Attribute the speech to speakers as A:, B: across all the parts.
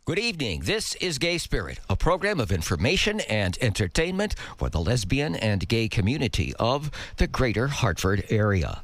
A: Good evening. This is Gay Spirit, a program of information and entertainment for the lesbian and gay community of the greater Hartford area.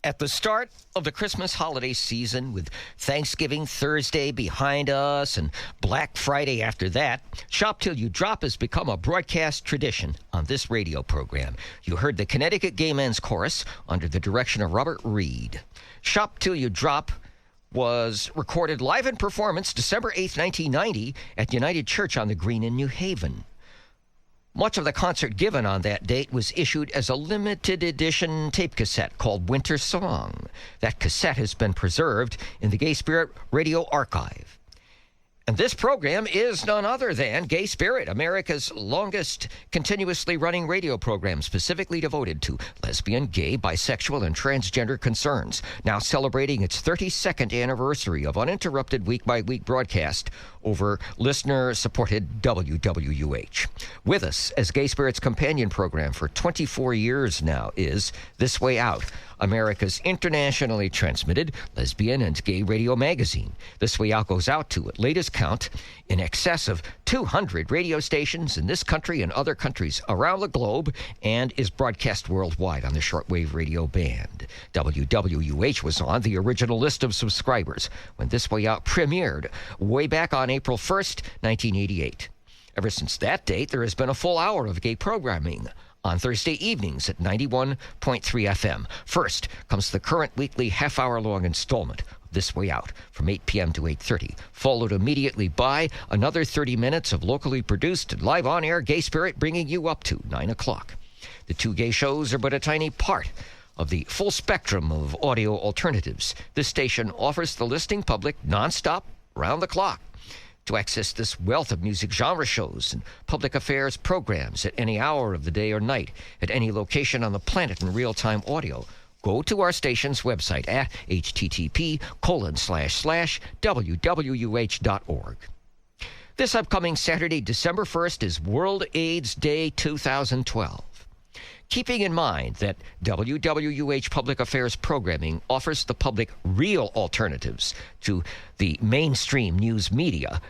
A: At the start of the Christmas holiday season, with Thanksgiving Thursday behind us and Black Friday after that, Shop Till You Drop has become a broadcast tradition on this radio program. You heard the Connecticut Gay Men's Chorus under the direction of Robert Reed. Shop Till You Drop was recorded live in performance December 8th, 1990 at United Church on the Green in New Haven. Much of the concert given on that date was issued as a limited edition tape cassette called Winter Song. That cassette has been preserved in the Gay Spirit Radio Archive. And this program is none other than Gay Spirit, America's longest continuously running radio program specifically devoted to lesbian, gay, bisexual, and transgender concerns, now celebrating its 32nd anniversary of uninterrupted week-by-week broadcast over listener-supported WWUH. With us as Gay Spirit's companion program for 24 years now is This Way Out, America's internationally transmitted lesbian and gay radio magazine. This Way Out goes out to, at latest count, in excess of 200 radio stations in this country and other countries around the globe, and is broadcast worldwide on the shortwave radio band. WWUH was on the original list of subscribers when This Way Out premiered way back on April 1st, 1988. Ever since that date, there has been a full hour of gay programming on Thursday evenings at 91.3 FM. First comes the current weekly half-hour-long installment of This Way Out from 8 p.m. to 8:30, followed immediately by another 30 minutes of locally produced and live on-air Gay Spirit bringing you up to 9 o'clock. The two gay shows are but a tiny part of the full spectrum of audio alternatives this station offers the listening public nonstop, round the clock. To access this wealth of music genre shows and public affairs programs at any hour of the day or night, at any location on the planet in real-time audio, go to our station's website at http://wwuh.org. This upcoming Saturday, December 1st, is World AIDS Day 2012. Keeping in mind that WWUH Public Affairs programming offers the public real alternatives to the mainstream news media,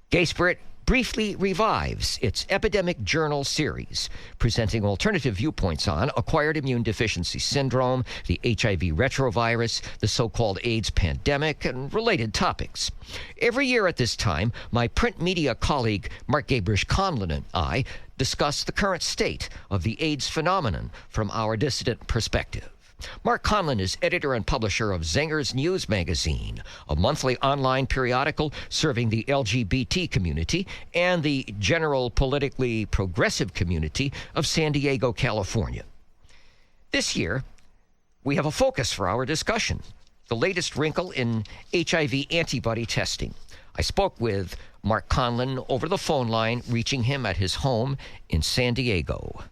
A: Gay Spirit briefly revives its Epidemic Journal series, presenting alternative viewpoints on acquired immune deficiency syndrome, the HIV retrovirus, the so-called AIDS pandemic, and related topics. Every year at this time, my print media colleague Mark Gabrish-Conlon and I discuss the current state of the AIDS phenomenon from our dissident perspective. Mark Conlon is editor and publisher of Zingers News Magazine, a monthly online periodical serving the LGBT community and the general politically progressive community of San Diego, California. This year, we have a focus for our discussion, the latest wrinkle in HIV antibody testing. I spoke with Mark Conlon over the phone line, reaching him at his home in San Diego.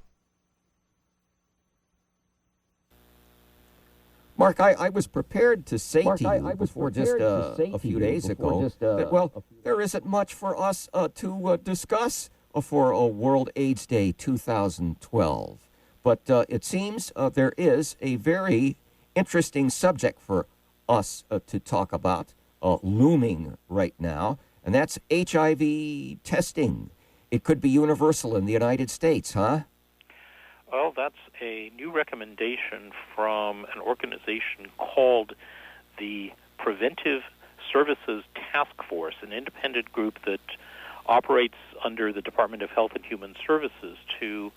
B: Mark, I was prepared to say to you before just a few days ago that, well, there isn't much for us to discuss for World AIDS Day 2012. But it seems there is a very interesting subject for us to talk about, looming right now, and that's HIV testing. It could be universal in the United States, huh?
C: Well, that's a new recommendation from an organization called the Preventive Services Task Force, an independent group that operates under the Department of Health and Human Services to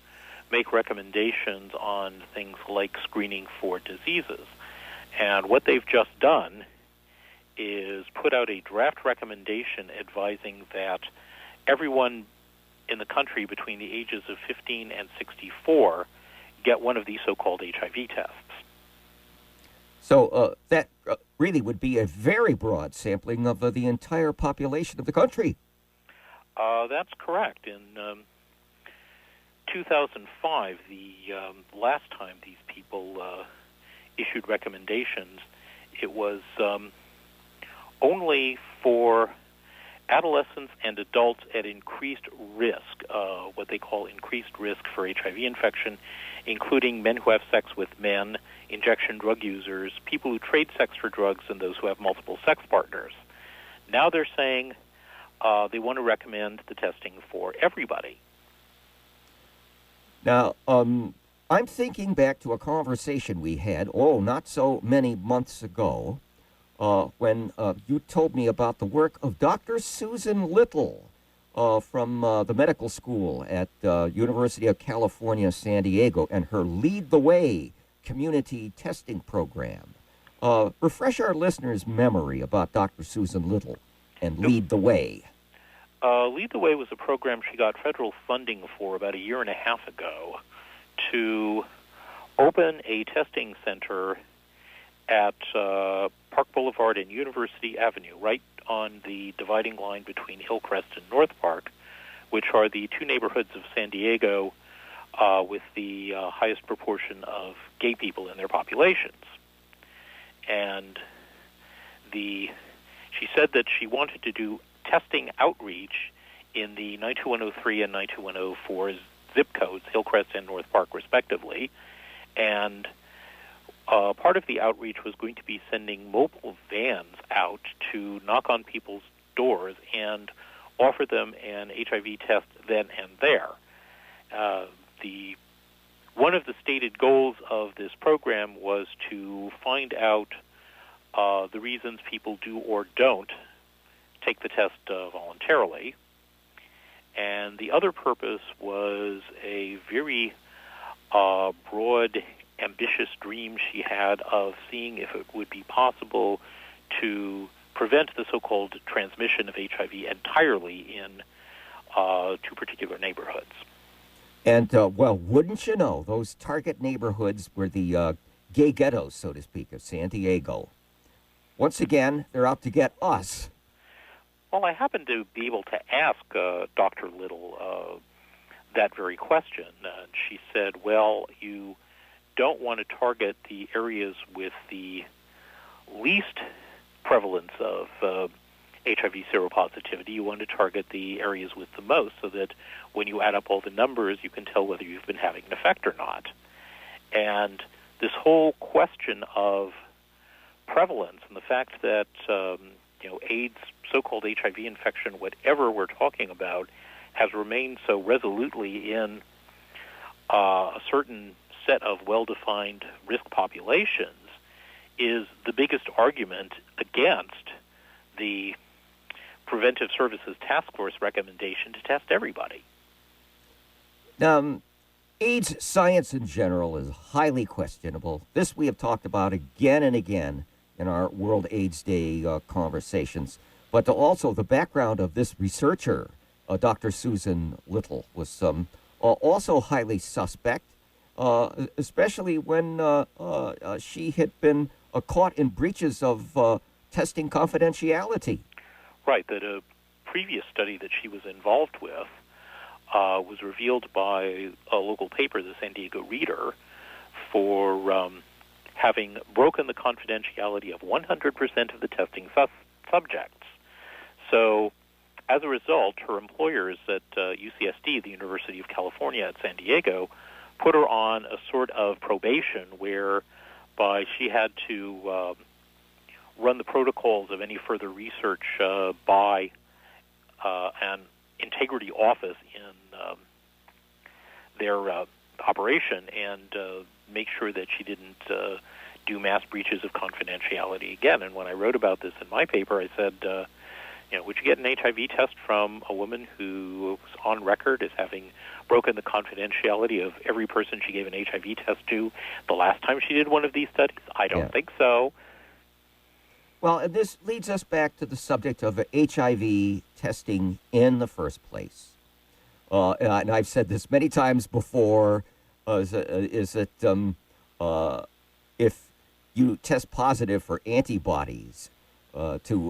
C: make recommendations on things like screening for diseases. And what they've just done is put out a draft recommendation advising that everyone in the country between the ages of 15 and 64 get one of these so-called HIV tests.
B: So that really would be a very broad sampling of the entire population of the country.
C: That's correct. In 2005, the last time these people issued recommendations, it was only for adolescents and adults at increased risk, what they call increased risk for HIV infection, including men who have sex with men, injection drug users, people who trade sex for drugs, and those who have multiple sex partners. Now they're saying they want to recommend the testing for everybody.
B: Now, I'm thinking back to a conversation we had, not so many months ago, when you told me about the work of Dr. Susan Little from the medical school at University of California, San Diego, and her Lead the Way community testing program. Refresh our listeners' memory about Dr. Susan Little and Lead the Way.
C: Lead the Way was a program she got federal funding for about a year and a half ago to open a testing center at Park Boulevard and University Avenue, right on the dividing line between Hillcrest and North Park, which are the two neighborhoods of San Diego with the highest proportion of gay people in their populations. And she said that she wanted to do testing outreach in the 92103 and 92104 zip codes, Hillcrest and North Park, respectively. And part of the outreach was going to be sending mobile vans out to knock on people's doors and offer them an HIV test then and there. One of the stated goals of this program was to find out the reasons people do or don't take the test voluntarily. And the other purpose was a very broad, ambitious dream she had of seeing if it would be possible to prevent the so-called transmission of HIV entirely in two particular neighborhoods.
B: And, wouldn't you know, those target neighborhoods were the gay ghettos, so to speak, of San Diego. Once again, they're out to get us.
C: Well, I happened to be able to ask Dr. Little that very question. She said, well, you don't want to target the areas with the least prevalence of HIV seropositivity. You want to target the areas with the most so that when you add up all the numbers, you can tell whether you've been having an effect or not. And this whole question of prevalence and the fact that AIDS, so-called HIV infection, whatever we're talking about, has remained so resolutely in a certain set of well-defined risk populations is the biggest argument against the Preventive Services Task Force recommendation to test everybody.
B: AIDS science in general is highly questionable. This we have talked about again and again in our World AIDS Day conversations. But also the background of this researcher, Dr. Susan Little, was also highly suspect, especially when she had been caught in breaches of testing confidentiality.
C: Right, that a previous study that she was involved with was revealed by a local paper, the San Diego Reader, for having broken the confidentiality of 100% of the testing subjects. So, as a result, her employers at UCSD, the University of California at San Diego, put her on a sort of probation whereby she had to run the protocols of any further research by an integrity office in their operation and make sure that she didn't do mass breaches of confidentiality again. And when I wrote about this in my paper, I said, would you get an HIV test from a woman who was on record as having broken the confidentiality of every person she gave an HIV test to the last time she did one of these studies? I don't think so.
B: Well, and this leads us back to the subject of HIV testing in the first place. And I've said this many times before, is that if you test positive for antibodies to